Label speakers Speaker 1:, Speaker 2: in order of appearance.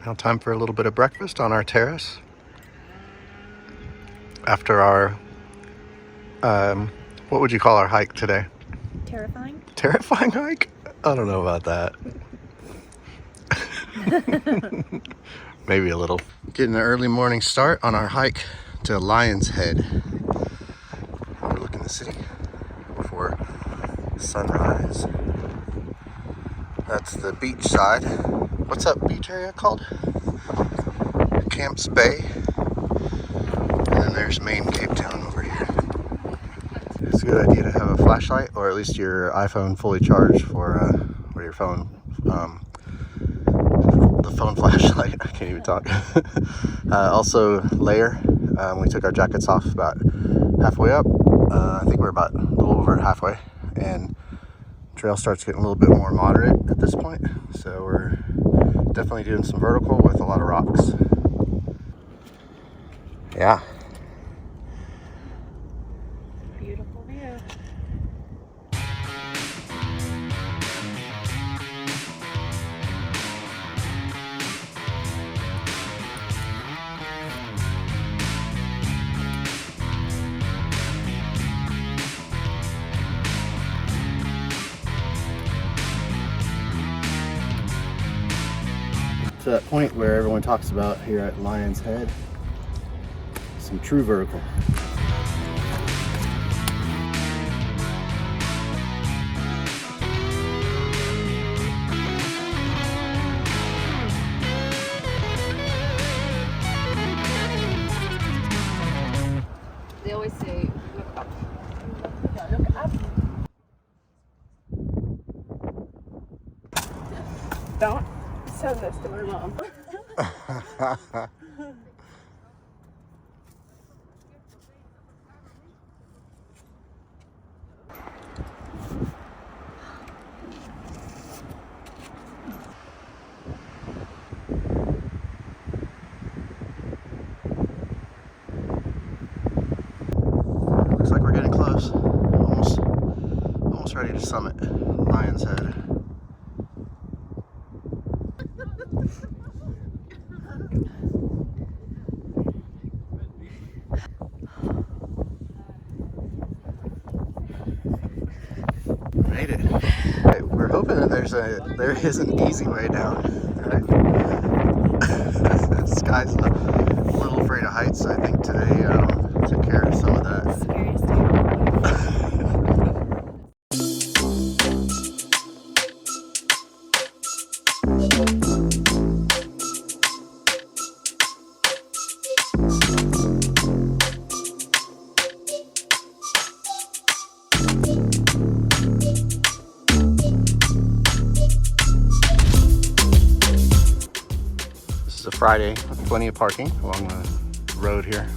Speaker 1: Now time for a little bit of breakfast on our terrace. After our, what would you call our hike today?
Speaker 2: Terrifying?
Speaker 1: Terrifying hike? I don't know about that. Maybe a little. Getting an early morning start on our hike to Lion's Head. Overlooking the city before sunrise. That's the beach side. What's that beach area called? Camps Bay. And then there's main Cape Town over here. It's a good idea to have a flashlight, or at least your iPhone fully charged for, or your phone, the phone flashlight. I can't even talk. Also layer. We took our jackets off about halfway up. I think we're about a little over halfway, and trail starts getting a little bit more moderate at this point. So we're definitely doing some vertical with a lot of rocks. Yeah.
Speaker 2: Beautiful view.
Speaker 1: To that point where everyone talks about here at Lion's Head, some true vertical.
Speaker 2: They always say, look up. Yeah, look up. Don't send this to my mom.
Speaker 1: Looks like we're getting close. Almost ready to summit Lion's Head. Made it. Right, we're hoping that there is an easy way down. Right? This guy's a little afraid of heights. I think today took care of some of that. Friday with plenty of parking along the road here.